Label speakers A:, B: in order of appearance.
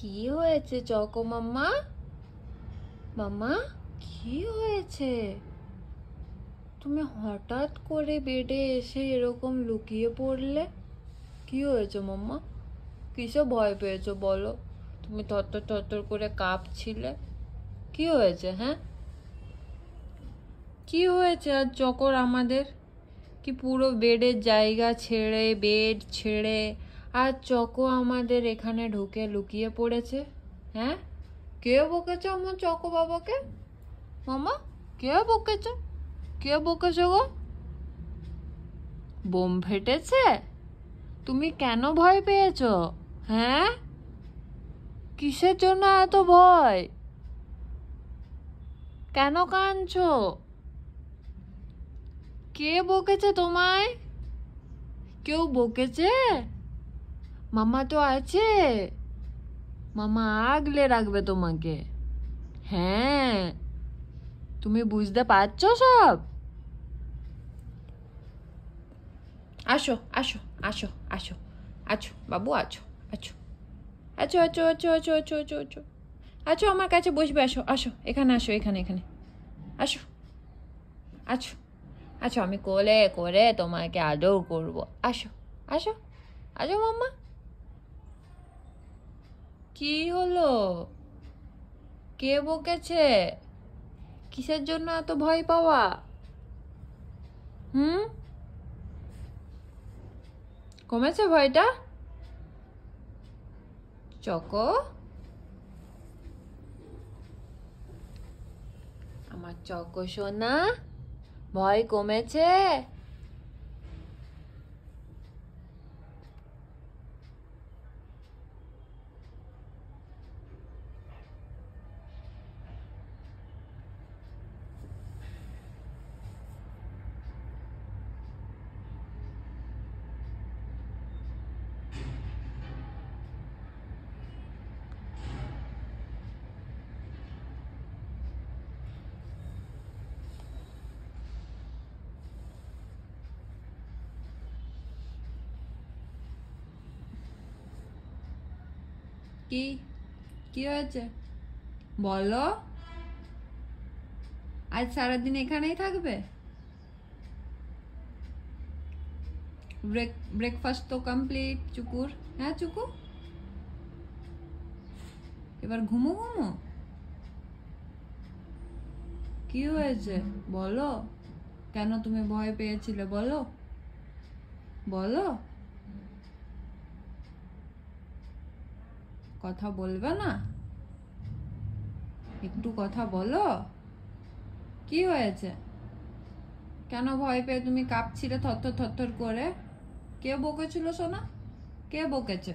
A: কি হয়েছে চকো মাম্মা? মাম্মা কি হয়েছে? তুমি হঠাৎ করে বেডে এসে এরকম লুকিয়ে পড়লে? কি হয়েছে মাম্মা? কিসে ভয় পেয়েছো বলো? তুমি থরথর থরথর করে কাঁপছিলে। কি হয়েছে? হ্যাঁ, কি হয়েছে আর চকর আমাদের? কি পুরো বেডের জায়গা ছেড়ে, বেড ছেড়ে আর চকো আমাদের এখানে ঢুকে লুকিয়ে পড়েছে? হ্যাঁ, কে বকেছে আমার চকো বাবাকে? মামা, কে বকেছে? কে বকেছে গো? বোম ফেটেছে? তুমি কেন ভয় পেয়েছো? হ্যাঁ, কিসের জন্য এত ভয়? কেন কাঁদছো? কে বকেছে তোমায়? কেউ বকেছে? মামা তো আছে, মামা আগলে রাখবে তোমাকে। হ্যাঁ, তুমি বুঝতে পারছো সব? আসো আসো আসো আসো, আছো বাবু, আছো আছো আছো আছো আছো আছো আছো আছো আছো আছো, আমার কাছে বসবে। আসো আসো, এখানে আসো, এখানে এখানে আসো। আছো আছো, আমি কোলে করে তোমাকে আদর করবো। আসো আসো আসো মাম্মা। কি হলো? কে বকেছে? কিসের জন্য এত ভয় পাওয়া? হুম, কমেছে ভয়টা? চকো, আমার চকো সোনা, ভয় কমেছে? কি কি হয়েছে বলো? আজ সারাদিন এখানেই থাকবে? ব্রেকফাস্ট তো কমপ্লিট চুকুর। হ্যাঁ চুকু, এবার ঘুমো ঘুমো। কি হয়েছে বলো? কেন তুমি ভয় পেয়েছিলে বলো? বলো, কথা বলবে না? একটু কথা বলো। কি হয়েছে? কেন ভয় পেয়ে তুমি কাঁপছিলে থরথর থরথর করে? কে বকেছিল সোনা? কে বকেছে?